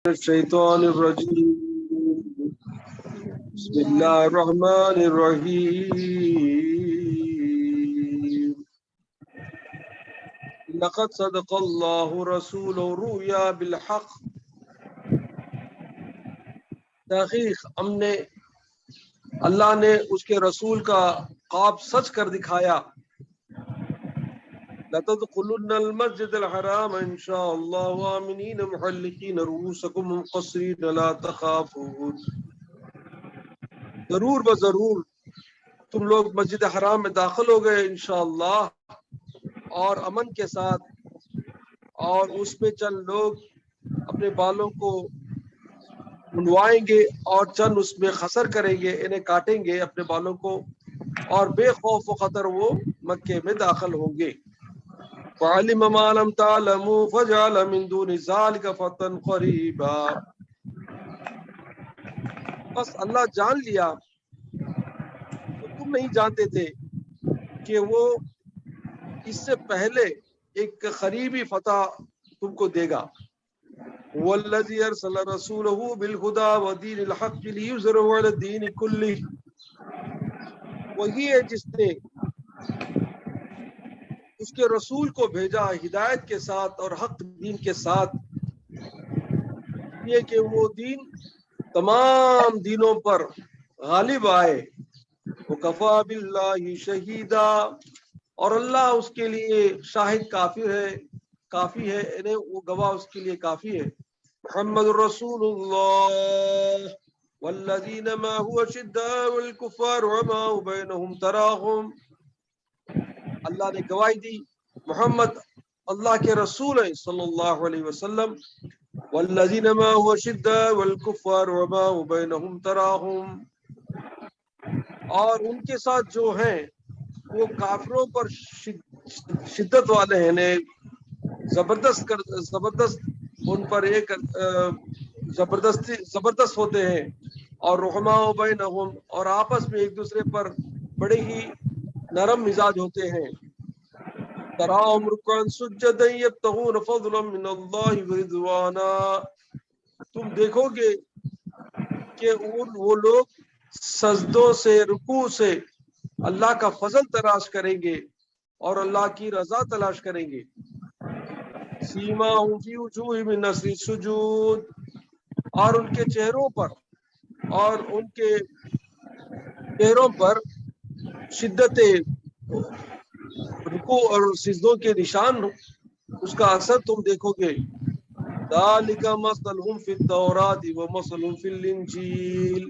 الشيطان الرجيم بسم الله الرحمن الرحيم لقد صدق الله رسوله الرؤيا بالحق تحقیق ہم نے اللہ نے اس کے رسول کا خواب سچ کر دکھایا لَتَدْخُلُنَّ الْمَسْجِدَ الْحَرَامَ إِنْ شَاءَ اللَّهُ آمِنِينَ مُحَلِّقِينَ رُءُوسَكُمْ مُقَصِّرِينَ لَا تَخَافُونَ ضرور بضرور تم لوگ مسجد حرام میں داخل ہو گئے انشاءاللہ اور امن کے ساتھ، اور اس میں چند لوگ اپنے بالوں کو منڈوائیں گے اور چند اس میں خسر کریں گے، انہیں کاٹیں گے اپنے بالوں کو، اور بے خوف و خطر وہ مکے میں داخل ہوں گے۔ وَعَلِمَ مَا لَمْ تَعْلَمُوا فَجَعَلَ مِن دُونِ ذَلِكَ فَتًّا قَرِيبًا۔ بس اللہ جان لیا تو تم نہیں جانتے تھے کہ وہ اس سے پہلے ایک قریبی فتح تم کو دے گا۔ وَالَّذِي أَرْسَلَ رَسُولَهُ بِالْهُدَى وَدِينِ الْحَقِّ لِيُظْهِرَهُ عَلَى الدِّينِ كُلِّهِ، وہی ہے جس نے اس کے رسول کو بھیجا ہدایت کے ساتھ اور حق دین کے ساتھ، یہ کہ وہ دین تمام دینوں پر غالب آئے۔ وَكَفَى بِاللَّهِ شَهِيدًا، اور اللہ اس کے لیے شاہد کافی ہے، انہیں وہ گواہ اس کے لیے کافی ہے۔ محمد رسول اللہ والذین معه أشداء على الكفار رحماء بینہم تراہم، اللہ نے گواہی دی محمد اللہ کے رسول ہیں صلی اللہ علیہ وسلم، والذین معه أشداء على الكفار رحماء بینہم تراہم، اور ان کے ساتھ جو ہیں وہ کافروں پر شدت والے ہیں، زبردست ان پر ایک زبردست ہوتے ہیں، اور رحماء بینہم، اور آپس میں ایک دوسرے پر بڑے ہی نرم مزاج ہوتے ہیں۔ تراہم رکعا سجدا یبتغون فضلا من اللہ ورضوانا، تم دیکھو گے کہ وہ لوگ سجدوں سے، رکوع سے اللہ کا فضل تلاش کریں گے اور اللہ کی رضا تلاش کریں گے۔ سیماہم فی وجوہہم من اثر السجود، اور ان کے چہروں پر شدت رکوع اور سجدوں کے نشان، اس کا اثر تم دیکھو گے۔ ذالک مثلہم فی التوراۃ ومثلہم فی الانجیل،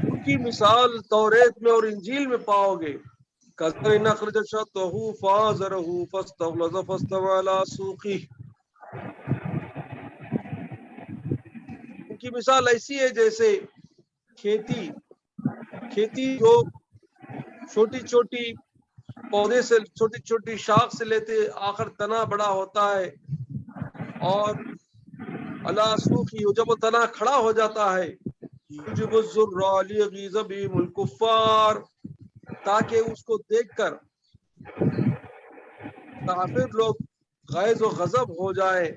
ان کی مثال توریت میں اور انجیل میں پاؤ گے۔ کَزَرْعٍ أَخْرَجَ شَطْأَهُ فَآزَرَهُ فَاسْتَغْلَظَ فَاسْتَوَىٰ عَلَىٰ سُوقِهِ، ان کی مثال ایسی ہے جیسے کھیتی جو چھوٹی چھوٹی پودے سے، چھوٹی چھوٹی شاخ سے لیتے آخر تنا بڑا ہوتا ہے، اور عَلَىٰ سُوقِهِ، جب وہ تنا کھڑا ہو جاتا ہے، يُعْجِبُ الزُّرَّاعَ لِيَغِيظَ بِهِمُ الْكُفَّارَ، تاکہ اس کو دیکھ کر کافر لوگ غیظ و غضب ہو جائیں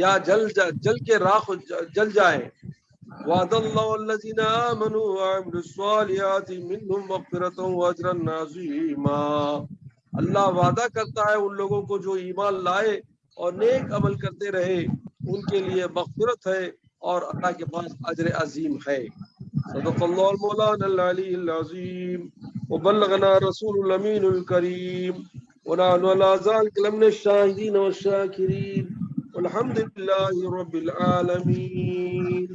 یا جل کے راکھ جل جائیں۔ وعد اللہ الذین آمنوا وعملوا الصالحات منہم مغفرۃ واجرا عظیما، اللہ وعدہ کرتا ہے ان لوگوں کو جو ایمان لائے اور نیک عمل کرتے رہے، ان کے لیے مغفرت ہے اور اللہ کے پاس اجر عظیم ہے۔ صدق اللہ المولانا العلی العظیم وبلغنا رسول الامین الکریم ونحن على ذلك لمن الشاهدين والشاكرين والحمد لله رب العالمين۔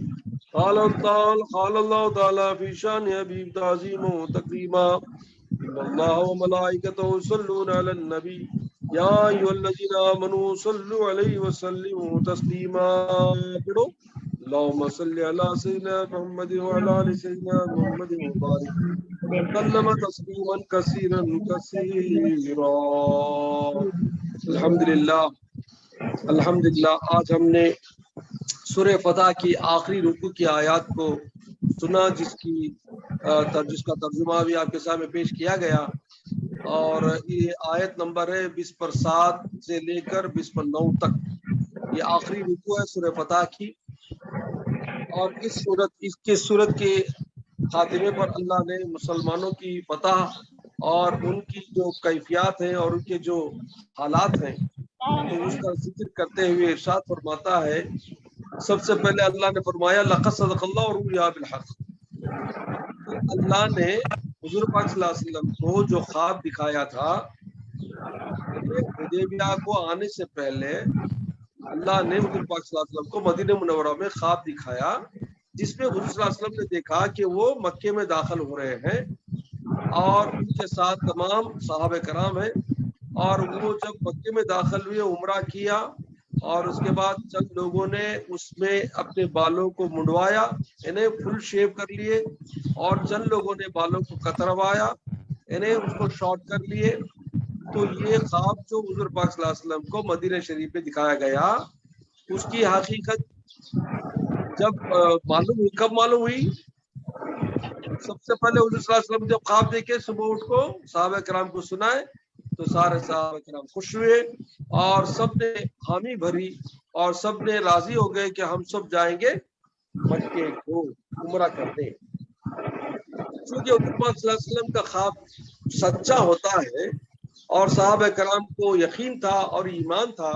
قال الله تعالى في شان حبيب تعظيما وتكريما، إن الله وملائكته يصلون على النبي يا أيها الذين آمنوا صلوا عليه وسلموا تسليما۔ پڑھو اللهم صل على سيدنا محمد وعلى آل سيدنا محمد وبارك وسلم تسلیما کثیرا کثیرا۔ الحمدللہ آج ہم نے سورہ فتح کی آخری رکوع کی آیات کو سنا، جس کا ترجمہ بھی آپ کے سامنے پیش کیا گیا، اور یہ آیت نمبر ہے 20 پر 7 سے لے کر 20 پر 9 تک۔ یہ آخری رکوع ہے سورہ فتح کی، اور اس کے صورت کے خاتمے پر اللہ نے مسلمانوں کی فتح اور ان کی جو کیفیات ہیں اور ان کے جو حالات ہیں تو اس کا ذکر کرتے ہوئے ارشاد فرماتا ہے، سب سے پہلے اللہ نے فرمایا لقد صدق اللہ الرؤیا بالحق، اللہ نے حضور پاک صلی اللہ علیہ وسلم کو جو خواب دکھایا تھا، حدیبیہ کو آنے سے پہلے اللہ نے حضور پاک صلی اللہ علیہ وسلم کو مدینہ منورہ میں خواب دکھایا، جس میں حضور صلی اللہ علیہ وسلم نے دیکھا کہ وہ مکے میں داخل ہو رہے ہیں اور ان کے ساتھ تمام صحابہ کرام ہیں، اور وہ جب مکے میں داخل ہوئے عمرہ کیا، اور اس کے بعد چند لوگوں نے اس میں اپنے بالوں کو منڈوایا، انہیں فل شیو کر لیے، اور چند لوگوں نے بالوں کو کتروایا، انہیں اس کو شارٹ کر لیے۔ تو یہ خواب جو حضور پاک صلی اللہ علیہ وسلم کو مدینہ شریف میں دکھایا گیا، اس کی حقیقت جب معلوم ہوئی، کب معلوم ہوئی؟ سب سے پہلے حضور صلی اللہ علیہ وسلم جب خواب دیکھے صبح اٹھ کو صحابہ کرام کو سنائے تو سارے صحابہ کرام خوش ہوئے اور سب نے حامی بھری اور سب نے راضی ہو گئے کہ ہم سب جائیں گے مکے کو عمرہ کرنے۔ چونکہ حضور پاک صلی اللہ علیہ وسلم کا خواب سچا ہوتا ہے اور صحابہ کرام کو یقین تھا اور ایمان تھا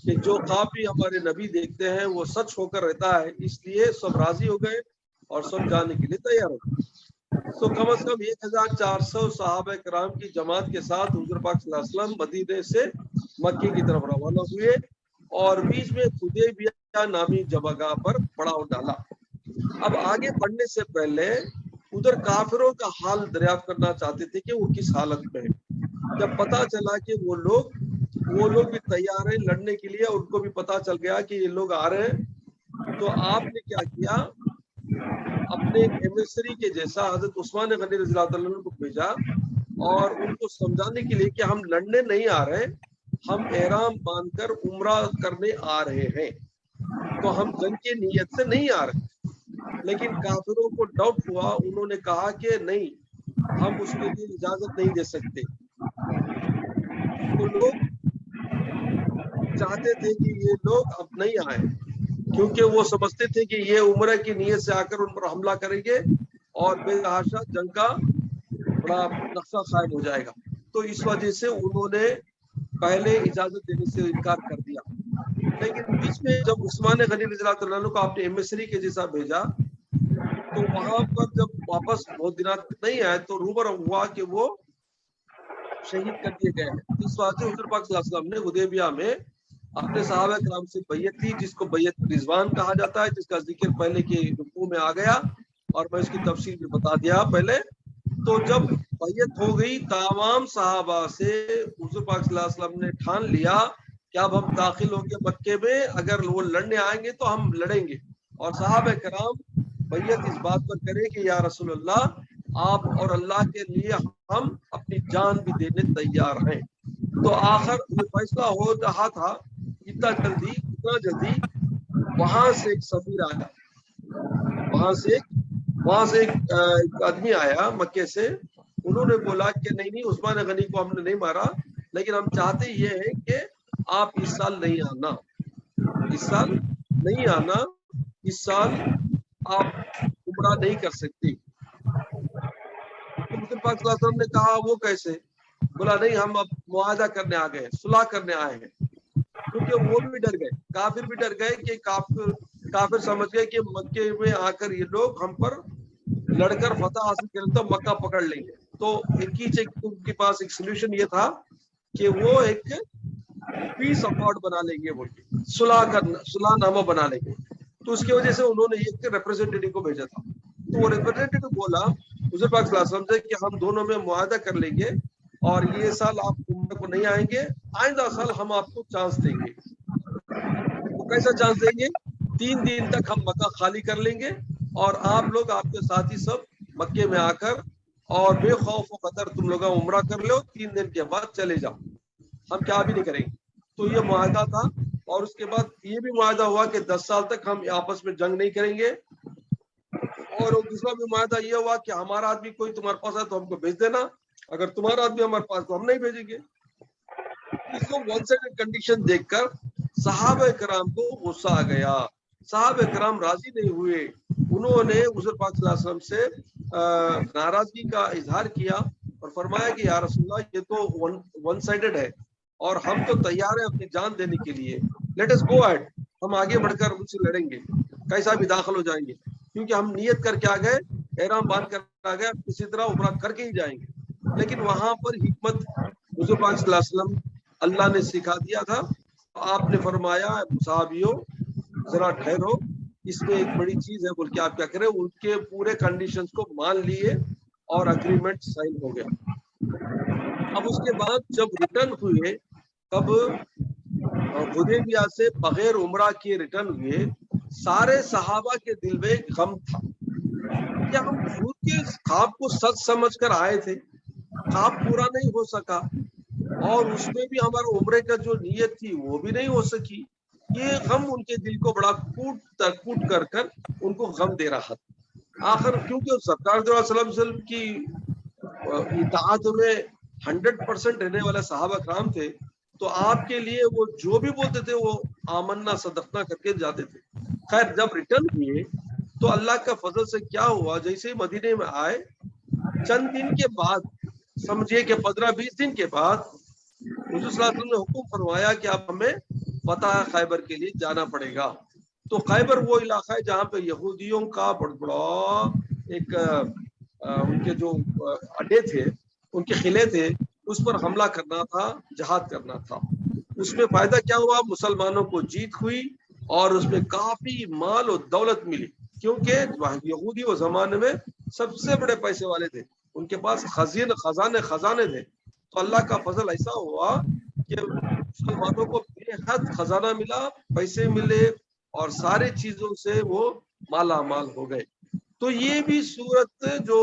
کہ جو خواب بھی ہمارے نبی دیکھتے ہیں وہ سچ ہو کر رہتا ہے، اس لیے سب راضی ہو گئے اور سب جانے کے لیے تیار ہو گئے۔ تو کم از کم 1400 صحابہ کرام کی جماعت کے ساتھ حضور پاک صلی اللہ علیہ وسلم مدینے سے مکے کی طرف روانہ ہوئے اور بیچ میں حدیبیہ نامی جگہ پر پڑاؤ ڈالا۔ اب آگے بڑھنے سے پہلے ادھر کافروں کا حال دریافت کرنا چاہتے تھے کہ وہ کس حالت میں ہے۔ جب پتا چلا کہ وہ لوگ بھی تیار ہیں لڑنے کے لیے، ان کو بھی پتا چل گیا کہ یہ لوگ آ رہے ہیں، تو آپ نے کیا کیا، اپنے ایمبیسڈری کے جیسا حضرت عثمان غنی رضی اللہ عنہ کو بھیجا اور ان کو سمجھانے کے لیے کہ ہم لڑنے نہیں آ رہے، ہم احرام باندھ کر عمرہ کرنے آ رہے ہیں، تو ہم جنگ کی نیت سے نہیں آ رہے۔ لیکن کافروں کو ڈاؤٹ ہوا، انہوں نے کہا کہ نہیں، ہم اس کے لیے اجازت نہیں دے سکتے۔ تو لوگ چاہتے تھے کہ یہ لوگ اب نہیں آئے، کیونکہ وہ سمجھتے تھے کہ یہ عمرہ کی نیت سے آ کر ان پر حملہ کریں گے اور بے تحاشا جنگ کا بڑا نقشہ قائم ہو جائے گا۔ تو اس وجہ سے انہوں نے پہلے اجازت دینے سے انکار کر دیا۔ لیکن بیچ میں جب عثمان غنی رضی اللہ عنہ کو آپ نے ایمبیسڈری کے جیسا بھیجا تو وہاں پر جب واپس بہت دنوں تک نہیں آئے تو روبر ہوا کہ وہ شہید کر دیے گئے ہیں۔ اس وجہ سے حضور پاک صلی اللہ علیہ وسلم نے حدیبیہ میں اپنے صحابہ کرام سے بیعت لی، جس کو بیعت رضوان کہا جاتا ہے، جس کا ذکر پہلے کے رکوع میں آ گیا اور میں اس کی تفصیل بھی بتا دیا پہلے۔ تو جب بیعت ہو گئی تمام صحابہ سے، حضور پاک صلی اللہ علیہ وسلم نے ٹھان لیا کہ اب ہم داخل ہوں گے مکے میں، اگر وہ لڑنے آئیں گے تو ہم لڑیں گے، اور صحابہ کرام بیعت اس بات پر کریں کہ یا رسول اللہ، آپ اور اللہ کے لیے ہم اپنی جان بھی دینے تیار ہیں۔ تو آخر یہ فیصلہ ہو رہا تھا، اتنا جلدی وہاں سے ایک سفیر آیا، وہاں سے ایک آدمی آیا مکے سے، انہوں نے بولا کہ نہیں عثمان غنی کو ہم نے نہیں مارا، لیکن ہم چاہتے یہ ہے کہ آپ اس سال نہیں آنا، اس سال آپ عمرہ نہیں کر سکتے۔ تو حضور پاک صلی اللہ علیہ وسلم نے کہا وہ کیسے؟ بولا نہیں، ہم اب معاہدہ کرنے آ گئے، صلح کرنے آئے ہیں، کیونکہ وہ بھی ڈر گئے، کافر بھی ڈر گئے کہ کافر سمجھ گئے کہ مکے میں آ کر یہ لوگ ہم پر لڑ کر فتح حاصل کریں تو مکہ پکڑ لیں گے۔ تو ان کے پاس ایک سولوشن یہ تھا کہ وہ ایک پیس اکارڈ بنا لیں گے، بول کے صلح نامہ بنا لیں گے۔ تو اس کی وجہ سے انہوں نے ایک ریپرزینٹیٹو کو بھیجا تھا، تو وہ ریپرزینٹیٹو بولا حضور پاک صلی اللہ علیہ وسلم سے کہ ہم دونوں میں معاہدہ کر لیں گے اور یہ سال آپ عمرہ کو نہیں آئیں گے، آئندہ سال ہم آپ کو چانس دیں گے۔ وہ کیسا چانس دیں گے؟ 3 دن تک ہم مکہ خالی کر لیں گے اور آپ لوگ آپ کے ساتھی سب مکے میں آ کر اور بے خوف و خطر تم لوگ عمرہ کر لو، 3 دن کے بعد چلے جاؤ، ہم کیا بھی نہیں کریں گے۔ تو یہ معاہدہ تھا، اور اس کے بعد یہ بھی معاہدہ ہوا کہ 10 سال تک ہم آپس میں جنگ نہیں کریں گے، اور دوسرا بھی معاہدہ یہ ہوا کہ ہمارا آدمی کوئی تمہارے پاس ہے تو ہم کو بھیج دینا، اگر تمہارا آدمی ہمارے پاس تو ہم نہیں بھیجیں گے۔ اس کو ون سائیڈ کنڈیشن دیکھ کر صحابہ کرام کو غصہ آ گیا، صحابہ کرام راضی نہیں ہوئے، انہوں نے حضور پاک صلی اللہ علیہ وسلم سے ناراضگی کا اظہار کیا اور فرمایا کہ یا رسول اللہ یہ تو ون سائیڈڈ ہے اور ہم تو تیار ہیں اپنی جان دینے کے لیے، لیٹ اس گو ایٹ، ہم آگے بڑھ کر ان سے لڑیں گے، کیسا بھی داخل ہو جائیں گے، کیونکہ ہم نیت کر کے آ گئے، احرام باندھ کر آ گئے، کسی طرح عمرہ کر کے ہی جائیں گے۔ لیکن وہاں پر حکمت حضور پاک صلی اللہ علیہ وسلم اللہ نے سکھا دیا تھا، آپ نے فرمایا صحابیوں ذرا ٹھہرو، اس میں ایک بڑی چیز ہے بول کے آپ کیا کریں، ان کے پورے کنڈیشنز کو مان لیے اور اگریمنٹ سائن ہو گیا۔ اب اس کے بعد جب ریٹرن ہوئے، تب حدیبیہ سے بغیر عمرہ کے ریٹرن ہوئے، سارے صحابہ کے دل میں غم تھا کہ ہم جھوٹ کے خواب کو سچ سمجھ کر آئے تھے، خواب پورا نہیں ہو سکا، اور اس میں بھی ہمارا عمرے کا جو نیت تھی وہ بھی نہیں ہو سکی۔ یہ غم ان کے دل کو بڑا کوٹ کر ان کو غم دے رہا تھا۔ آخر کیونکہ سرکار صلی اللہ علیہ وسلم کی اطاعت میں 100% رہنے والے صحابہ کرام تھے، تو آپ کے لیے وہ جو بھی بولتے تھے وہ آمنا صدقنا کر کے جاتے تھے۔ خیر جب ریٹرن ہوئے تو اللہ کا فضل سے کیا ہوا، جیسے مدینے میں آئے چند دن کے بعد، سمجھیے کہ 15-20 دن کے بعد حضور صلی اللہ علیہ وسلم نے حکم فرمایا کہ اب ہمیں فتح خیبر کے لیے جانا پڑے گا۔ تو خیبر وہ علاقہ ہے جہاں پہ یہودیوں کا بڑا ایک ان کے جو اڈے تھے، ان کے قلعے تھے، اس پر حملہ کرنا تھا، جہاد کرنا تھا۔ اس میں فائدہ کیا ہوا، مسلمانوں کو جیت ہوئی اور اس میں کافی مال و دولت ملی، کیونکہ یہودی وہ زمانے میں سب سے بڑے پیسے والے تھے، ان کے پاس خزانے تھے۔ تو اللہ کا فضل ایسا ہوا کہ مسلمانوں کو بے حد خزانہ ملا، پیسے ملے اور ساری چیزوں سے وہ مالا مال ہو گئے۔ تو یہ بھی صورت جو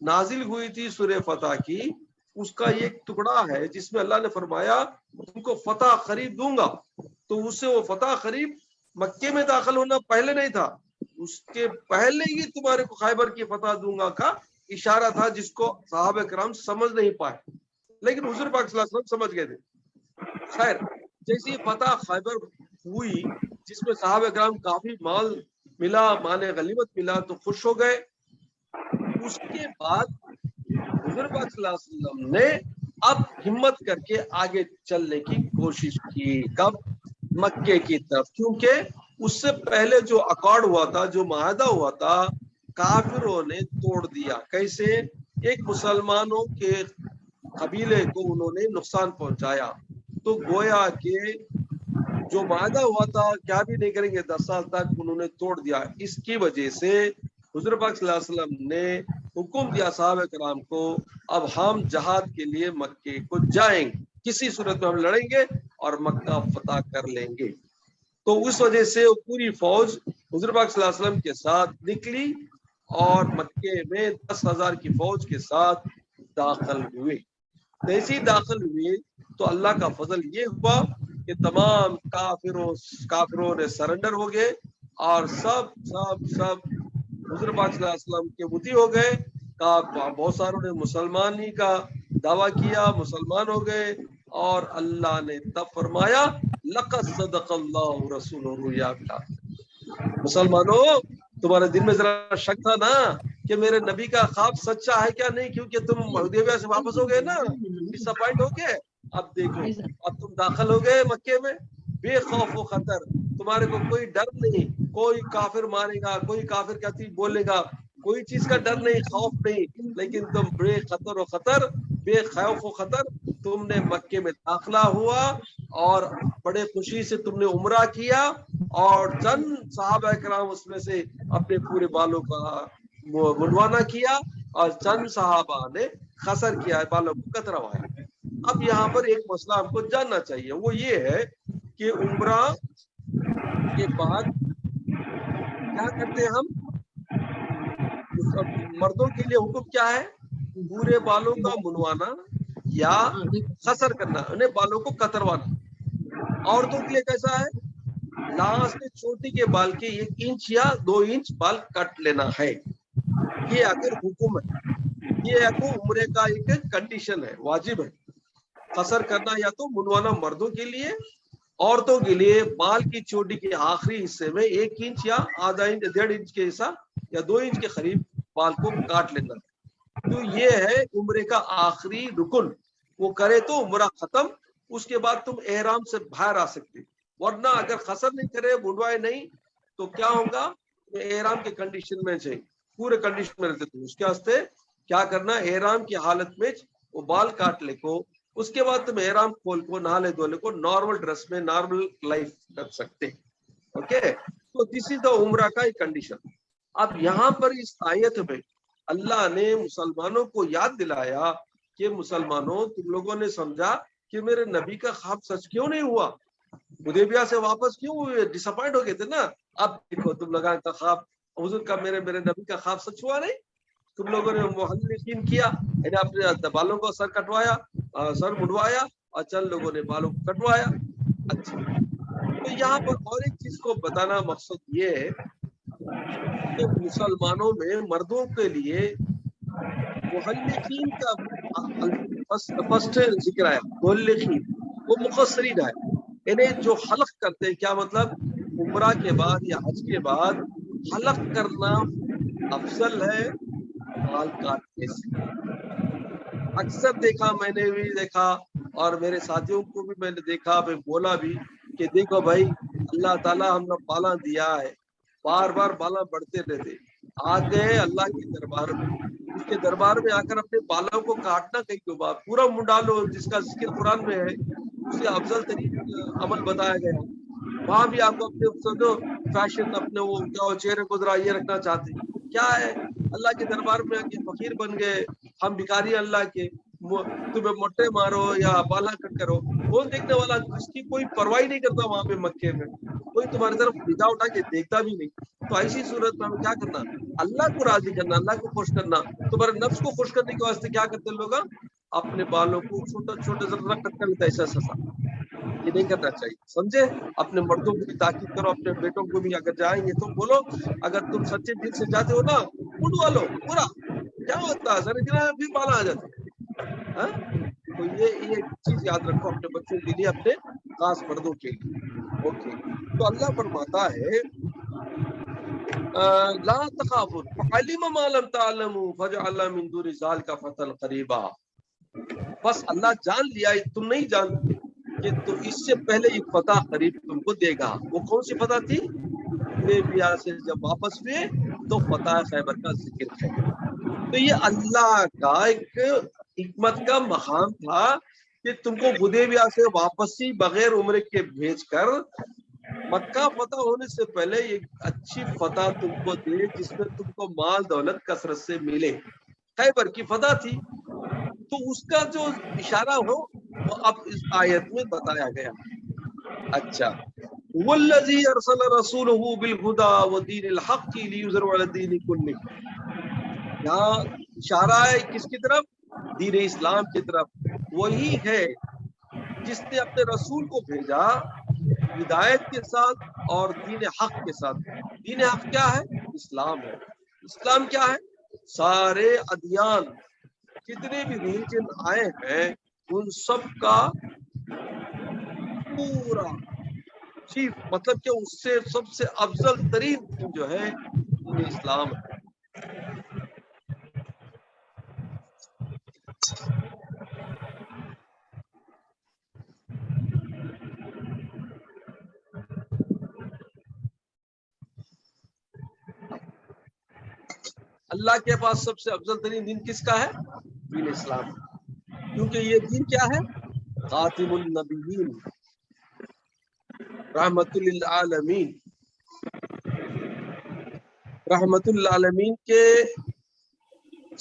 نازل ہوئی تھی سورہ فتح کی، اس کا ایک ٹکڑا ہے جس میں اللہ نے فرمایا تم کو فتح قریب دوں گا۔ تو اس سے وہ فتح قریب مکے میں داخل ہونا پہلے نہیں تھا، اس کے پہلے ہی تمہارے کو خیبر کی فتح دوں گا کا اشارہ تھا، جس کو صحابہ کرام سمجھ نہیں پائے، لیکن حضور پاک صلی اللہ علیہ وسلم سمجھ گئے تھے۔ خیر جیسی فتح خیبر ہوئی جس میں صحابہ کرام کافی مال ملا، مال غنیمت ملا، تو خوش ہو گئے۔ اس کے بعد حضور پاک صلی اللہ علیہ وسلم نے اب ہمت کر کے آگے چلنے کی کوشش کی، کب؟ مکے کی طرف، کیونکہ اس سے پہلے جو اکارڈ ہوا تھا، جو معاہدہ ہوا تھا، کافروں نے توڑ دیا۔ کیسے؟ ایک مسلمانوں کے قبیلے کو انہوں نے نقصان پہنچایا، تو گویا کہ جو معاہدہ ہوا تھا کیا بھی نہیں کریں گے 10 سال تک، انہوں نے توڑ دیا۔ اس کی وجہ سے حضور پاک صلی اللہ علیہ وسلم نے حکم دیا صحابہ کرام کو اب ہم جہاد کے لیے مکے کو جائیں گے، کسی صورت میں ہم لڑیں گے اور مکہ فتح کر لیں گے۔ تو اس وجہ سے وہ پوری فوج حضور پاک صلی اللہ علیہ وسلم کے ساتھ نکلی اور مکے میں 10,000 کی فوج کے ساتھ داخل ہوئے۔ جیسے داخل ہوئے تو اللہ کا فضل یہ ہوا کہ تمام کافروں نے سرنڈر ہو گئے اور سب حضور پاک صلی اللہ علیہ وسلم کے مطیع ہو گئے۔ بہت ساروں نے مسلمانی کا دعویٰ کیا، مسلمان ہو گئے، اور اللہ نے تب فرمایا لقد صدق اللہ رسولہ الرؤیا بالحق۔ مسلمانوں تمہارے دل میں ذرا شک تھا نا کہ میرے نبی کا خواب سچا ہے کیا نہیں، کیونکہ تم حدیبیہ سے واپس ہو گئے نا، ڈس اپوائنٹ ہو گئے۔ اب دیکھو اب تم داخل ہو گئے مکے میں بے خوف و خطر، تمہارے کو کوئی ڈر نہیں، کوئی کافر مارے گا، کوئی کافر کا چیز بولے گا، کوئی چیز کا ڈر نہیں، خوف نہیں، لیکن تم بے خوف و خطر تم نے مکے میں داخلہ ہوا اور بڑے خوشی سے تم نے عمرہ کیا، اور چند صحابہ کرام اس میں سے اپنے پورے بالوں کا منڈوانا کیا اور چند صحابہ نے قصر کیا، بالوں کو کتروایا۔ اب یہاں پر ایک مسئلہ ہم کو جاننا چاہیے، وہ یہ ہے کہ عمرہ کے بعد کیا کرتے ہیں ہم؟ مردوں کے لیے حکم کیا ہے؟ پورے بالوں کا منڈوانا یا قصر کرنا، انہیں بالوں کو کتروانا۔ عورتوں کے لیے کیسا ہے؟ لاسٹ چوٹی کے بال کے 1 انچ یا 2 انچ بال کٹ لینا ہے۔ یہ اگر حکم ہے، یہ تو عمرے کا ایک کنڈیشن ہے، واجب ہے۔ قصر کرنا یا تو منڈوانا مردوں کے لیے عورتوں کے لیے بال کی چوٹی کے آخری حصے میں 1 انچ یا آدھا انچ 1.5 انچ کے حصہ یا 2 انچ کے قریب بال کو کاٹ لینا. تو یہ ہے عمرے کا آخری رکن. وہ کرے تو عمرہ ختم, اس کے بعد تم احرام سے باہر آ سکتے. ورنہ اگر قصر نہیں کرے, بڑھوائے نہیں, تو کیا ہوگا, احرام کے کنڈیشن میں سے پورے کنڈیشن میں رہتے تم. اس کے واسطے کیا کرنا, احرام کی حالت میں وہ بال کاٹ لے کو, اس کے بعد تم احرام کھول کو نہالے دھولے کو نارمل ڈریس میں نارمل لائف کر سکتے. اوکے, تو دس از دا عمرہ کا ایک کنڈیشن. اب یہاں پر اس آیت میں اللہ نے مسلمانوں کو یاد دلایا کہ مسلمانوں, تم لوگوں نے سمجھا کہ میرے نبی کا خواب سچ کیوں نہیں ہوا, حدیبیہ سے واپس کیوں ہوئے, ڈس اپوائنٹ ہو گئے تھے نا. اب دیکھو تم لگا کا خواب حضور کا, میرے نبی کا خواب سچ ہوا نہیں. تم لوگوں نے محلقین کیا, یعنی اپنے بالوں کو سر کٹوایا, سر مڑوایا, اور چند لوگوں نے بالوں کو کٹوایا. اچھا, تو یہاں پر اور ایک چیز کو بتانا مقصد یہ ہے کہ مسلمانوں میں مردوں کے لیے محلقین کا فرسٹ ذکر آیا. محلقین وہ مقصرین ہے, انہیں جو حلق کرتے ہیں. کیا مطلب, عمرہ کے بعد یا حج کے بعد حلق کرنا افضل ہے بال کاٹنے سے. اکثر دیکھا, میں نے بھی دیکھا اور میرے ساتھیوں کو بھی میں نے دیکھا, میں بولا بھی کہ دیکھو بھائی, اللہ تعالیٰ ہم نے بالا دیا ہے, بار بار بالا بڑھتے رہتے. آ گئے اللہ کے دربار میں, اس کے دربار میں آ کر اپنے بالوں کو کاٹنا کہیں تو بات پورا منڈا لو, جس کا ذکر قرآن میں ہے, اسے افضل ترین عمل بتایا گیا. وہاں بھی آپ کو اپنے فیشن, اپنے وہ کیا چہرے کو ذرا یہ رکھنا چاہتے. کیا ہے, اللہ کے دربار میں آ کے فقیر بن گئے, ہم بھکاری اللہ کے, تمہیں موٹے مارو یا بالا کٹ کرو, کون دیکھنے والا, اس کی کوئی پرواہ نہیں کرتا. وہاں پہ مکے میں کوئی تمہاری طرف نگاہ اٹھا کے دیکھتا بھی نہیں. تو ایسی صورت میں ہمیں کیا کرنا, اللہ کو راضی کرنا, اللہ کو خوش کرنا. تمہارے نفس کو خوش کرنے کے واسطے کیا کرتے لوگ, اپنے بالوں کو چھوٹے ذرا کٹ کر لیتا. ایسا سسا یہ نہیں کرنا چاہیے, سمجھے. اپنے مردوں کو بھی تاکید کرو, اپنے بیٹوں کو بھی اگر جائیں گے تو بولو, اگر تم سچے دل سے جاتے ہو نا, اڑوا لو پورا, کیا ہوتا ہے سر اتنا بھی بالا آ جاتا. تو یہ چیز یاد رکھو اپنے بچوں کے لیے, اپنے خاص مردوں کے لیے. اوکے, تو اللہ فرماتا ہے لا تخافوا فعلم ما لم تعلموا فجعل من دون ذلك فتحا قریبا. بس اللہ جان لیا, تم نہیں جانتے کہ تو اس سے پہلے ایک فتح قریب تم کو دے گا. وہ کون سی فتح تھی, حدیبیہ سے جب واپس ہوئے تو فتح خیبر کا ذکر ہے. تو یہ اللہ کا ایک حکمت کا مقام تھا کہ تم کو حدیبیہ سے واپسی بغیر عمرے کے بھیج کر مکہ فتح ہونے سے پہلے ایک اچھی فتح تم کو دے, جس میں تم کو مال دولت کثرت سے ملے. خیبر کی فتح تھی, تو اس کا جو اشارہ ہو وہ اب اس آیت میں بتایا گیا. اچھا, والذی ارسل رسولہ بالہدی ودین الحق لیظہرہ علی الدین کلہ. یہاں اشارہ ہے کس کی طرف, دین اسلام کی طرف. وہی ہے جس نے اپنے رسول کو بھیجا ہدایت کے ساتھ اور دین حق کے ساتھ. دین حق کیا ہے, اسلام ہے. اسلام کیا ہے, سارے ادیان جتنے بھی ریلیجن آئے ہیں ان سب کا پورا چیف, مطلب کہ اس سے سب سے افضل ترین دین جو ہے دین اسلام ہے. اللہ کے پاس سب سے افضل ترین دین کس کا ہے, دین اسلام. کیونکہ یہ دین کیا ہے, خاتم النبیین, رحمت للعالمین. رحمت للعالمین کے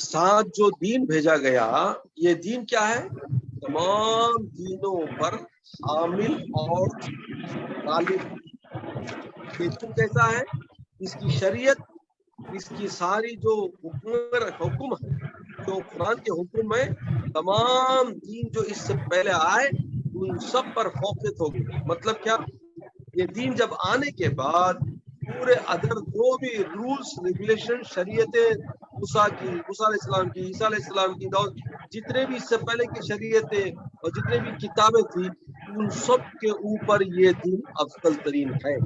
ساتھ جو دین بھیجا گیا, یہ دین کیا ہے, تمام دینوں پر حامل اور غالب. یہ دین کیسا ہے, اس کی شریعت, اس کی ساری جو حکم ہے, جو قرآن کے حکم ہے, تمام دین جو اس سے پہلے آئے ان سب پر فوقیت ہوگی. مطلب کیا, یہ دین جب آنے کے بعد پورے ادر جو بھی رولز ریگولیشن شریعتیں, موسیٰ علیہ السلام کی, عیسیٰ علیہ السلام کی, جتنے بھی اس سے پہلے کی شریعتیں اور جتنے بھی کتابیں تھی, ان سب کے اوپر یہ دین افضل ترین ہے.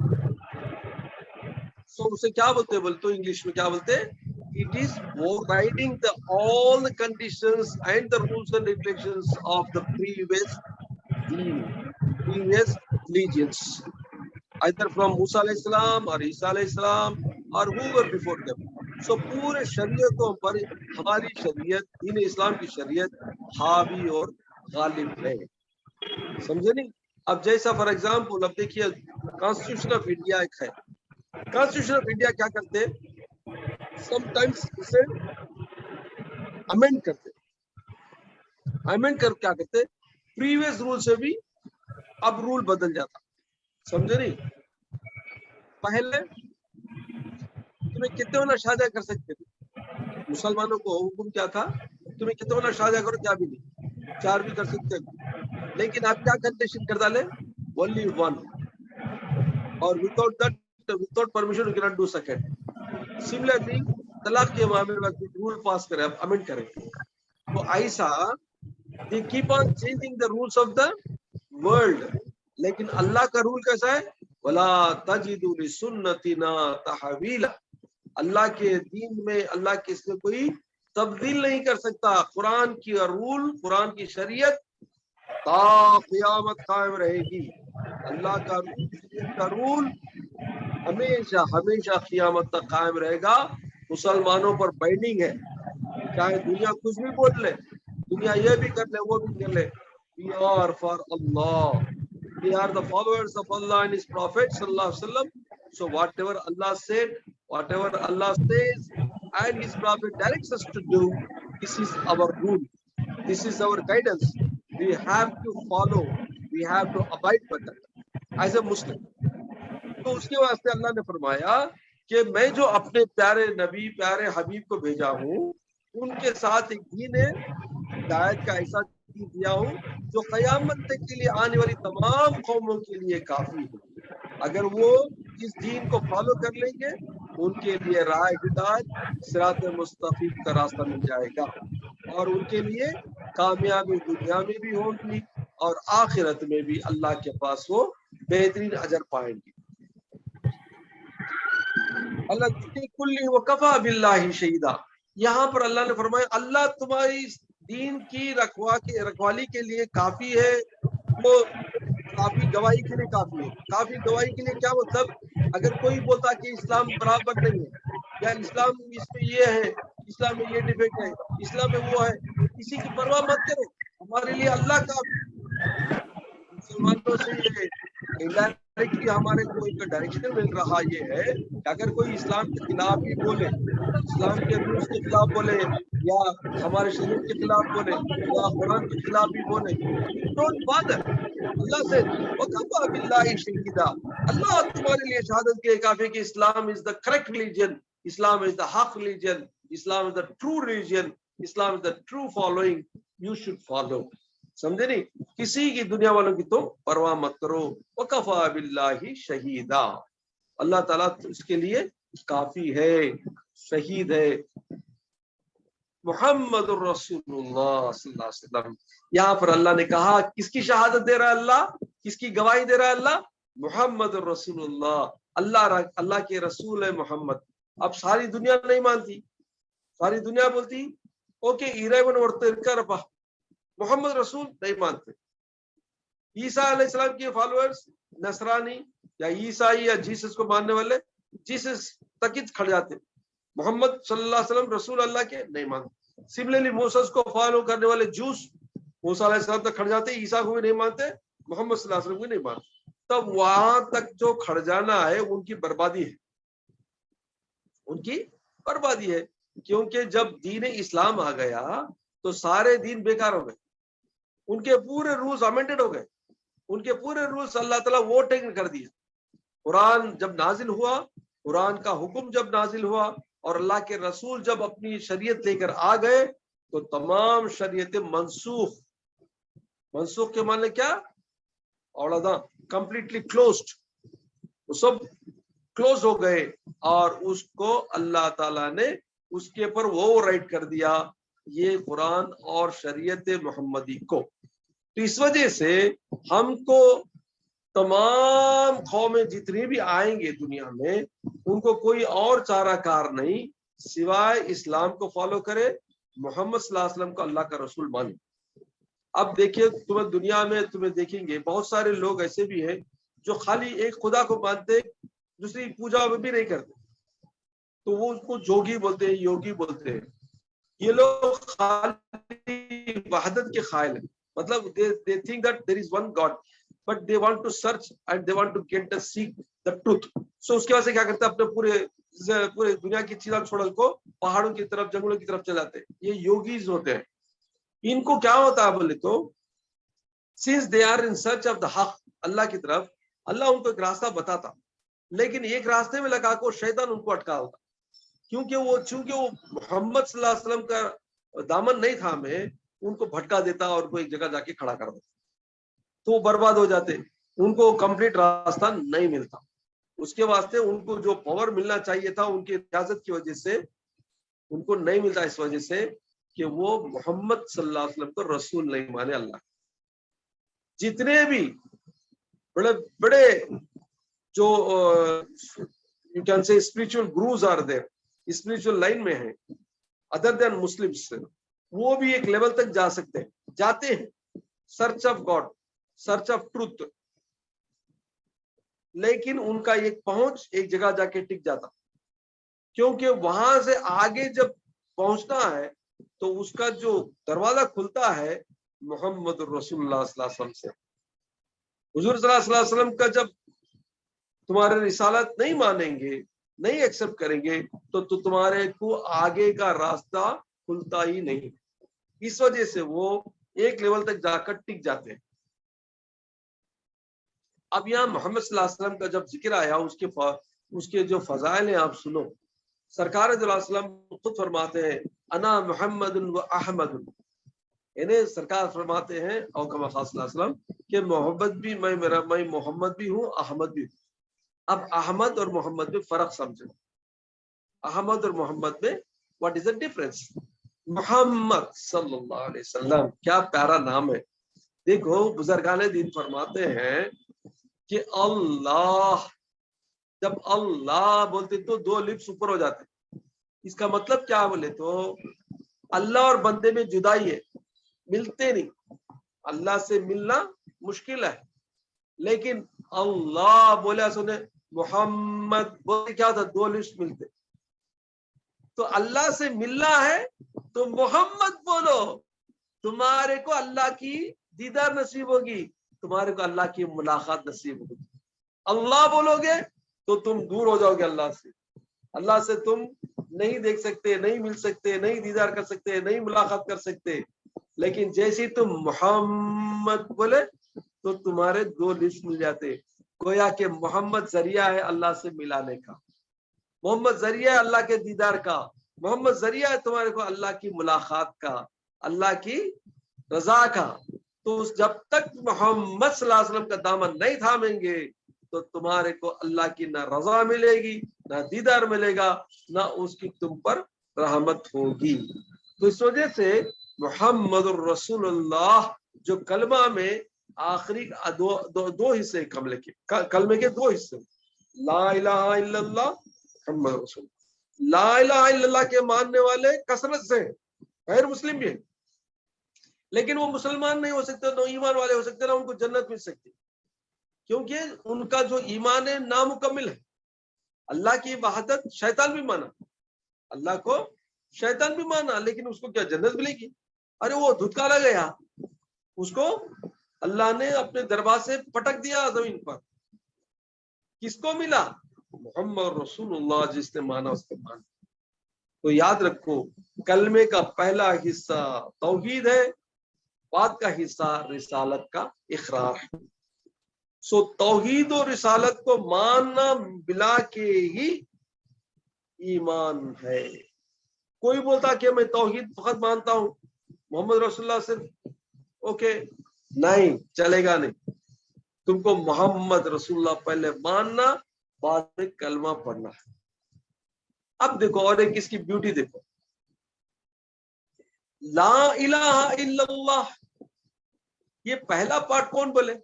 سو اسے کیا بولتے بولتے انگلش میں کیا بولتے؟ It is overriding all the conditions and the rules and regulations of the previous deen, previous religions, either from Musa alayhi salam or Isa alayhi salam or whoever before them. So پورے شریعتوں پر ہماری شریعت، دین اسلام کی شریعت حاوی اور غالب ہے. سمجھے نہیں؟ اب جیسا فار ایگزامپل اب دیکھیے کانسٹیٹیوشن آف انڈیا ایک ہے. کانسٹیٹیوشن آف انڈیا کیا کرتے؟ سم ٹائمس اسے امینڈ کرتے. امینڈ کر کیا کرتے؟ پریویس رول سے بھی اب رول بدل جاتا. سمجھے نہیں؟ پہلے تمہیں کتنے ہونا شادیاں کر سکتے تھے؟ مسلمانوں کو حکم کیا تھا؟ تمہیں کتنے ہونا شادیاں کرو، کیا بھی نہیں، 4 بھی کر سکتے. لیکن آپ کیا کنڈیشن کر ڈالے؟ only 1. اور without permission you cannot do second. Similarly طلاق کے معاملے میں رول پاس کرے، اب امینڈ کریں. تو ایسا they keep on changing the rules of the world. لیکن اللہ کا رول کیسا ہے؟ وَلَا تَجِدُ لِسُنَّتِنَا تَحْوِيلًا. اللہ کے دین میں اللہ کے اس میں کوئی تبدیل نہیں کر سکتا. قرآن کی رول، قرآن کی شریعت تا قیامت قائم رہے گی. اللہ کا رول، شریعت کا رول ہمیشہ ہمیشہ قیامت تک قائم رہے گا. مسلمانوں پر بائنڈنگ ہے، چاہے دنیا کچھ بھی بول لے، دنیا یہ بھی کر لے وہ بھی کر لے. We are for Allah. We are the followers of Allah and His Prophet sallallahu alaihi wasallam. So whatever Allah said, whatever Allah says and His Prophet directs us to do, this is our rule. This is our guidance. We have to follow. We have to abide by that as a Muslim. تو اس کے واسطے اللہ نے فرمایا کہ میں جو اپنے پیارے نبی، پیارے حبیب کو بھیجا ہوں، ان کے ساتھ ایک دین ہدایت کا ایسا دین دیا ہوں جو قیامت تک کے لیے آنے والی تمام قوموں کے لیے کافی ہے. اگر وہ اس دین کو فالو کر لیں گے ان کے لیے راہ ہدایت، صراط مستقیم کا راستہ مل جائے گا، اور ان کے لیے کامیابی دنیا میں بھی ہوگی اور آخرت میں بھی اللہ کے پاس وہ بہترین اجر پائیں گے. اللہ کلی وکفا باللہ شہیدا. یہاں پر اللہ نے فرمایا اللہ تمہاری دین کی رکھوالی کے لیے کافی ہے. وہ کافی گواہی کے لیے کافی ہے. کافی گواہی کے لیے کیا مطلب؟ اگر کوئی بولتا کہ اسلام برابر نہیں ہے، یا اسلام اس میں یہ ہے، اسلام میں یہ ڈیفیکٹ ہے، اسلام میں وہ ہے، کسی کی پرواہ مت کرو، ہمارے لیے اللہ کافی. مسلمانوں سے انڈائریکٹلی ہمارے کو ایک ڈائریکشن مل رہا یہ ہے کہ اگر کوئی اسلام کے خلاف بھی بولے، اسلام کے رولس کے خلاف بولے، یا ہمارے شریعت کے خلاف بولے، یا قرآن کے خلاف بھی بولے، ڈونٹ بادر. اللہ سے وکفا باللہ شہیدا، اللہ تمہارے لیے شہادت کے کافی کہ اسلام از دا کریکٹ ریلیجن، اسلام از دا حق religion, Islam is the true religion, Islam is the true following, you should follow. سمجھے نہیں؟ کسی کی دنیا والوں کی تو پرواہ مت کرو. وکفا باللہ شہیدا، اللہ تعالیٰ اس کے لیے کافی ہے، شہید ہے. محمد الرسول اللہ صلی اللہ علیہ وسلم. یہاں پر اللہ نے کہا کس کی شہادت دے رہا ہے اللہ، کس کی گواہی دے رہا ہے اللہ؟ محمد الرسول اللہ، اللہ کے رسول ہے محمد. اب ساری دنیا نہیں مانتی، ساری دنیا بولتی اوکے ایرائیون ورترکرپا، محمد رسول نہیں مانتے. عیسیٰ علیہ السلام کے فالوورز نصرانی یا عیسائی یا جیسس کو ماننے والے جیسس تک کھڑ جاتے، محمد صلی اللہ علیہ وسلم رسول اللہ کے نہیں مانتے. سملرلی موسیٰ کو فالو کرنے والے جوس موسیٰ علیہ السلام تک کھڑ جاتے، عیسیٰ کو بھی نہیں مانتے، محمد صلی اللہ علیہ وسلم کو نہیں مانتے. تب وہاں تک جو کھڑ جانا ہے ان کی بربادی ہے، ان کی بربادی ہے. کیونکہ جب دین اسلام آ گیا تو سارے دین بیکار ہو گئے، ان کے پورے رولز امینڈڈ ہو گئے، ان کے پورے رولز اللہ تعالیٰ ووٹنگ کر دیا. قرآن جب نازل ہوا، قرآن کا حکم جب نازل ہوا اور اللہ کے رسول جب اپنی شریعت لے کر آ گئے تو تمام شریعتیں منسوخ کے معنی کیا؟ اوڑا کمپلیٹلی کلوزڈ، وہ سب کلوز ہو گئے، اور اس کو اللہ تعالیٰ نے اس کے پر وہ رائٹ کر دیا یہ قرآن اور شریعت محمدی کو. تو اس وجہ سے ہم کو تمام قومیں جتنی بھی آئیں گے دنیا میں ان کو کوئی اور چارہ کار نہیں سوائے اسلام کو فالو کرے، محمد صلی اللہ علیہ وسلم کو اللہ کا رسول مانے۔ اب دیکھیے تمہیں دنیا میں تمہیں دیکھیں گے بہت سارے لوگ ایسے بھی ہیں جو خالی ایک خدا کو مانتے دوسری پوجا بھی نہیں کرتے، تو وہ اس کو جوگی بولتے ہیں، یوگی بولتے ہیں۔ یہ لوگ خالی وحدت کے قائل ہیں، مطلب they think that there is one God but they want to search and they want to get the seek the truth. So اس کی وجہ سے کیا کرتے ہیں، اپنے پورے دنیا کی چیزیں چھوڑ کو پہاڑوں کی طرف جنگلوں کی طرف چلے جاتے ہیں۔ یہ یوگیز ہوتے ہیں۔ ان کو کیا ہوتا ہے بولے تو since they are in search of the حق، اللہ کی طرف، اللہ ان کو ایک راستہ بتاتا، لیکن ایک راستے میں لگا کو شیطان ان کو اٹکا ہوتا، چونکہ وہ محمد صلی اللہ علیہ وسلم کا دامن نہیں تھا میں ان کو بھٹکا دیتا اور وہ ایک جگہ جا کے کھڑا کر دیتا، تو وہ برباد ہو جاتے، ان کو کمپلیٹ راستہ نہیں ملتا۔ اس کے واسطے ان کو جو پاور ملنا چاہیے تھا ان کی اجازت کی وجہ سے ان کو نہیں ملتا، اس وجہ سے کہ وہ محمد صلی اللہ علیہ وسلم کو رسول نہیں مانے اللہ۔ جتنے بھی بڑے بڑے جو you can see spiritual gurus are there, spiritual line میں ہیں ادر دین مسلمس، وہ بھی ایک لیول تک جا سکتے ہیں، جاتے ہیں، search of God, search of truth, لیکن ان کا ایک پہنچ ایک جگہ جا کے ٹک جاتا، کیونکہ وہاں سے آگے جب پہنچنا ہے تو اس کا جو دروازہ کھلتا ہے محمد رسول اللہ صلی اللہ علیہ وسلم سے۔ حضور صلی اللہ علیہ وسلم کا جب تمہارے رسالت نہیں مانیں گے، نہیں ایکسپٹ کریں گے تو تمہارے کو آگے کا راستہ کھلتا ہی نہیں۔ اس وجہ سے وہ ایک لیول تک جا کر ٹک جاتے ہیں۔ اب یہاں محمد صلی اللہ علیہ وسلم کا جب ذکر آیا اس کے جو فضائل ہیں آپ سنو۔ سرکار صلی اللہ علیہ وسلم خود فرماتے ہیں انا محمد و احمد، یعنی سرکار فرماتے ہیں اور کما صلی اللہ علیہ وسلم کہ محبت بھی میں محمد بھی ہوں، احمد بھی ہوں۔ اب احمد اور محمد میں فرق سمجھو، احمد اور محمد میں واٹ از دا ڈفرنس؟ محمد صلی اللہ علیہ وسلم کیا پیارا نام ہے۔ دیکھو بزرگان دین فرماتے ہیں کہ اللہ، جب اللہ بولتے تو دو لپس اوپر ہو جاتے، اس کا مطلب کیا بولے تو اللہ اور بندے میں جدائی ہے، ملتے نہیں، اللہ سے ملنا مشکل ہے، لیکن اللہ بولے سنے محمد بولے کیا تھا، دو لپس ملتے۔ تو اللہ سے ملنا ہے تو محمد بولو، تمہارے کو اللہ کی دیدار نصیب ہوگی، تمہارے کو اللہ کی ملاقات نصیب ہوگی۔ اللہ بولو گے تو تم دور ہو جاؤ گے اللہ سے، اللہ سے تم نہیں دیکھ سکتے، نہیں مل سکتے، نہیں دیدار کر سکتے، نہیں ملاقات کر سکتے، لیکن جیسے تم محمد بولے تو تمہارے دو لپس مل جاتے۔ گویا کہ محمد ذریعہ ہے اللہ سے ملانے کا، محمد ذریعہ ہے اللہ کے دیدار کا، محمد ذریعہ ہے تمہارے کو اللہ کی ملاقات کا، اللہ کی رضا کا۔ تو جب تک محمد صلی اللہ علیہ وسلم کا دامن نہیں تھامیں گے تو تمہارے کو اللہ کی نہ رضا ملے گی، نہ دیدار ملے گا، نہ اس کی تم پر رحمت ہوگی۔ تو اس وجہ سے محمد الرسول اللہ جو کلمہ میں آخری دو حصے کلمے کے دو حصے، لا الہ الا اللہ محمد رسول اللہ۔ لا الہ الا اللہ کے ماننے والے کثرت سے غیر مسلم بھی ہیں، لیکن وہ مسلمان نہیں ہو سکتے، نہ ایمان والے ہو سکتے، نہ ان کو جنت مل سکتی، کیونکہ ان کا جو ایمان ہے نامکمل ہے۔ اللہ کی وحدت شیطان بھی مانا، اللہ کو شیطان بھی مانا، لیکن اس کو کیا جنت ملے گی؟ ارے وہ دھتکارا گیا، اس کو اللہ نے اپنے دربار سے پٹک دیا زمین پر۔ کس کو ملا؟ محمد رسول اللہ، جس نے مانا اس کو مانا۔ تو یاد رکھو کلمے کا پہلا حصہ توحید ہے، بعد کا حصہ رسالت کا اقرار ہے۔ سو توحید و رسالت کو ماننا بلا کے ہی ایمان ہے۔ کوئی بولتا کہ میں توحید فقط مانتا ہوں، محمد رسول اللہ صرف اوکے، نہیں چلے گا، نہیں، تم کو محمد رسول اللہ پہلے ماننا، بعد میں کلمہ پڑھنا ہے۔ اب دیکھو اور ایک اس کی بیوٹی دیکھو، لا الہ الا اللہ، یہ پہلا پارٹ کون بولے؟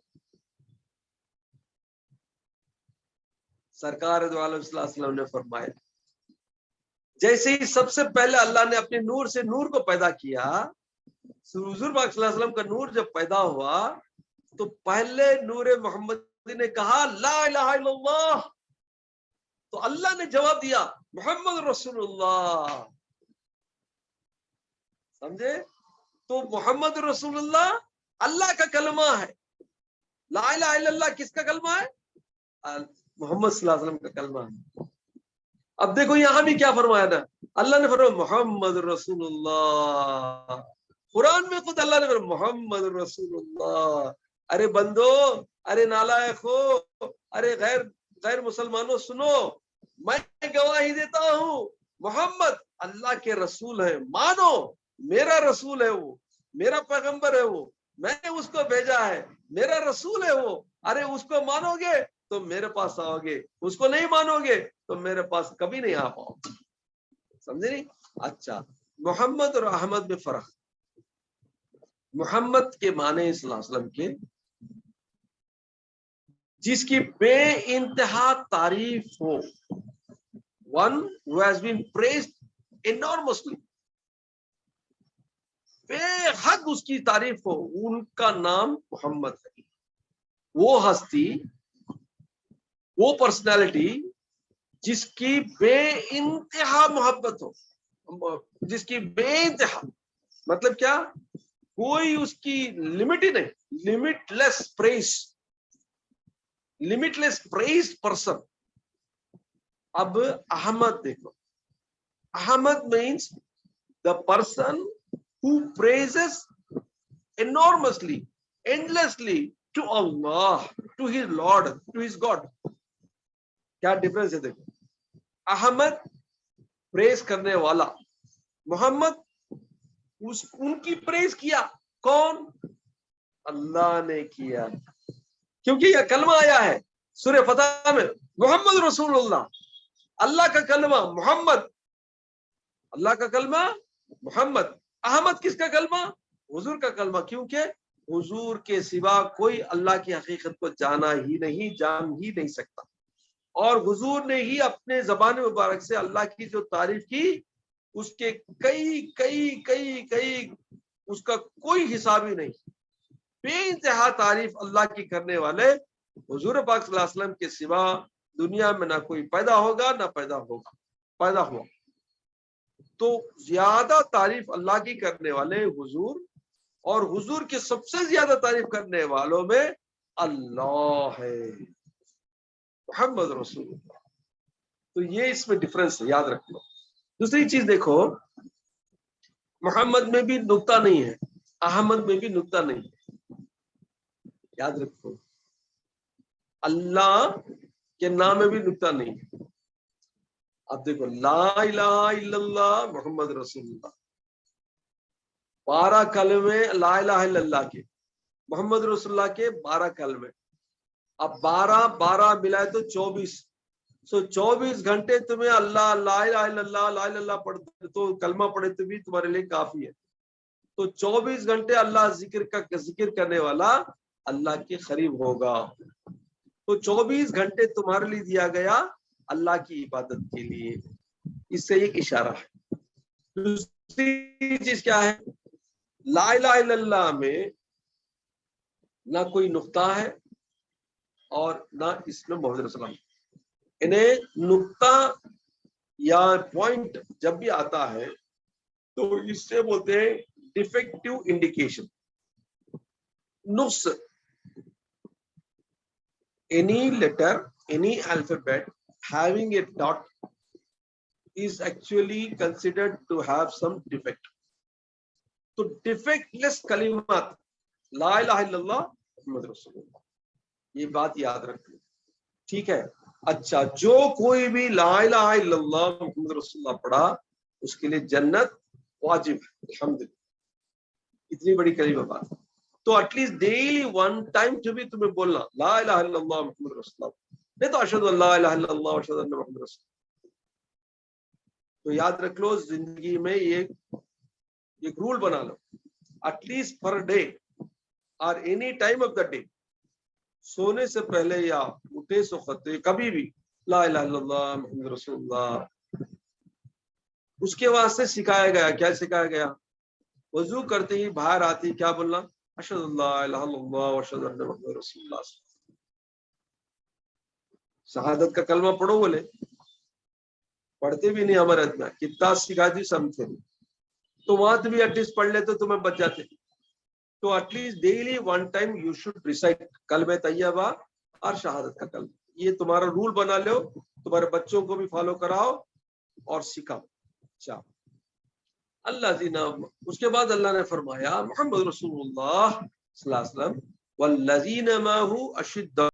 سرکار دو عالم صلی اللہ علیہ وسلم نے فرمایا جیسے ہی سب سے پہلے اللہ نے اپنے نور سے نور کو پیدا کیا، حضور پاک صلی اللہ علیہ وسلم کا نور جب پیدا ہوا تو پہلے نور محمدی نے کہا لا الہ الا اللہ، تو اللہ نے جواب دیا محمد رسول اللہ. سمجھے؟ تو محمد رسول اللہ اللہ کا کلمہ ہے. لا الہ الا اللہ کس کا کلمہ ہے؟ محمد صلی اللہ علیہ وسلم کا کلمہ ہے. اب دیکھو یہاں بھی کیا فرمایا نا، اللہ نے فرمایا محمد رسول اللہ. قرآن میں خود اللہ نے فرمایا محمد رسول اللہ. ارے بندو، ارے نالائق ہو، ارے غیر مسلمانوں سنو، میں گواہی دیتا ہوں محمد اللہ کے رسول ہے، مانو میرا رسول ہے، وہ میرا پیغمبر ہے، وہ میں نے اس کو بھیجا ہے، میرا رسول ہے وہ. ارے اس کو مانو گے تو میرے پاس آؤ گے، اس کو نہیں مانو گے تو میرے پاس کبھی نہیں آ پاؤ. سمجھے نہیں؟ اچھا، محمد اور احمد میں فرق. محمد کے معنی صلی اللہ علیہ وسلم کے جس کی بے انتہا تعریف ہو، one who has been praised enormously، بے حد اس کی تعریف ہو، ان کا نام محمد ہے. وہ ہستی، وہ پرسنالٹی جس کی بے انتہا محبت ہو، جس کی بے انتہا مطلب کیا، کوئی اس کی لمٹ ہی نہیں، لمٹ لیس پریز، limitless praise person. اب احمد دیکھو، Ahmad means the person who praises enormously, endlessly to Allah, to his Lord, to his God. کیا ڈفرنس ہے دیکھو، احمد پریز کرنے والا، محمد ان کی پریز کیا، کون؟ اللہ نے کیا. کیونکہ یہ کلمہ آیا ہے سورہ فتح میں محمد رسول اللہ، اللہ کا کلمہ محمد، اللہ کا کلمہ محمد. احمد کس کا کلمہ؟ حضور کا کلمہ. کیونکہ حضور کے سوا کوئی اللہ کی حقیقت کو جان ہی نہیں سکتا، اور حضور نے ہی اپنے زبان مبارک سے اللہ کی جو تعریف کی اس کے کئی اس کا کوئی حساب ہی نہیں. بے انتہا تعریف اللہ کی کرنے والے حضور پاک صلی اللہ علیہ وسلم کے سوا دنیا میں نہ کوئی پیدا ہوگا نہ پیدا ہوا. تو زیادہ تعریف اللہ کی کرنے والے حضور، اور حضور کی سب سے زیادہ تعریف کرنے والوں میں اللہ ہے، محمد رسول اللہ. تو یہ اس میں ڈفرنس ہے، یاد رکھ لو. دوسری چیز دیکھو، محمد میں بھی نقطہ نہیں ہے، احمد میں بھی نقطہ نہیں ہے. یاد رکھو، اللہ کے نام میں بھی نقطہ نہیں ہے. اب دیکھو، لا الہ الا اللہ محمد رسول اللہ، 12 کلمے لا الہ الا اللہ کے، محمد رسول اللہ کے 12 کلمے. اب 12 ملائے تو 24. 24 گھنٹے تمہیں اللہ لا الہ الا اللہ لا الہ الا اللہ پڑھتے تو کلمہ پڑھے تو بھی تمہارے لیے کافی ہے. تو 24 گھنٹے اللہ ذکر کرنے والا اللہ کے قریب ہوگا. تو 24 گھنٹے تمہارے لیے دیا گیا اللہ کی عبادت کے لیے. اس سے ایک اشارہ ہے. دوسری چیز کیا ہے، لا الہ الا اللہ میں نہ کوئی نقطہ ہے اور نہ اس میں محمد رسول اللہ. انہیں نقطہ یا پوائنٹ جب بھی آتا ہے تو اس سے بولتے ہیں ڈیفیکٹو انڈیکیشن، نقص. Any letter, any alphabet having a dot is actually considered to have some defect. تو defectless کلمات لا الہ الا اللہ محمد رسول اللہ، یہ بات یاد رکھیں. ٹھیک ہے؟ اچھا، جو کوئی بھی لا الہ الا اللہ محمد رسول اللہ پڑھا اس کے لیے جنت واجب ہے. الحمدللہ، اتنی بڑی کلمہ بات. تو ایٹ لیسٹ ڈیلی 1 ٹائم جو بھی تمہیں بولنا لا الہ الا اللہ محمد رسول اللہ، نہیں تو اشہد ان لا الہ الا اللہ واشہد ان محمد رسول اللہ. تو یاد رکھ لو، زندگی میں ایک رول بنا لو، ایٹ لیسٹ پر ڈے اور any time of the day, سونے سے پہلے یا اٹھے سو خطے کبھی بھی لا الہ الا اللہ محمد رسول اللہ. اس کے واسطے سکھایا گیا. کیا سکھایا گیا؟ وضو کرتے ہی باہر آتی کیا بولنا؟ اشہد اللہ الہ الا اللہ واشہد ان محمد رسول اللہ. شہادت کا کلمہ پڑھو بولے، پڑھتے بھی نہیں ہمارے اتنا، کتنا سکھا دی سمجھتے نہیں. تو وہاں بھی ایٹ لیسٹ پڑھ لیتے تمہیں بچ جاتے. تو at least daily one time you should recite کلمہ طیبہ اور شہادت کا کلمہ. یہ تمہارا رول بنا لو، تمہارے بچوں کو بھی فالو کراؤ اور سکھاؤ. اچھا اللہ زینا. اس کے بعد اللہ نے فرمایا محمد رسول اللہ صلی اللہ علیہ وسلم والذین معہ اشد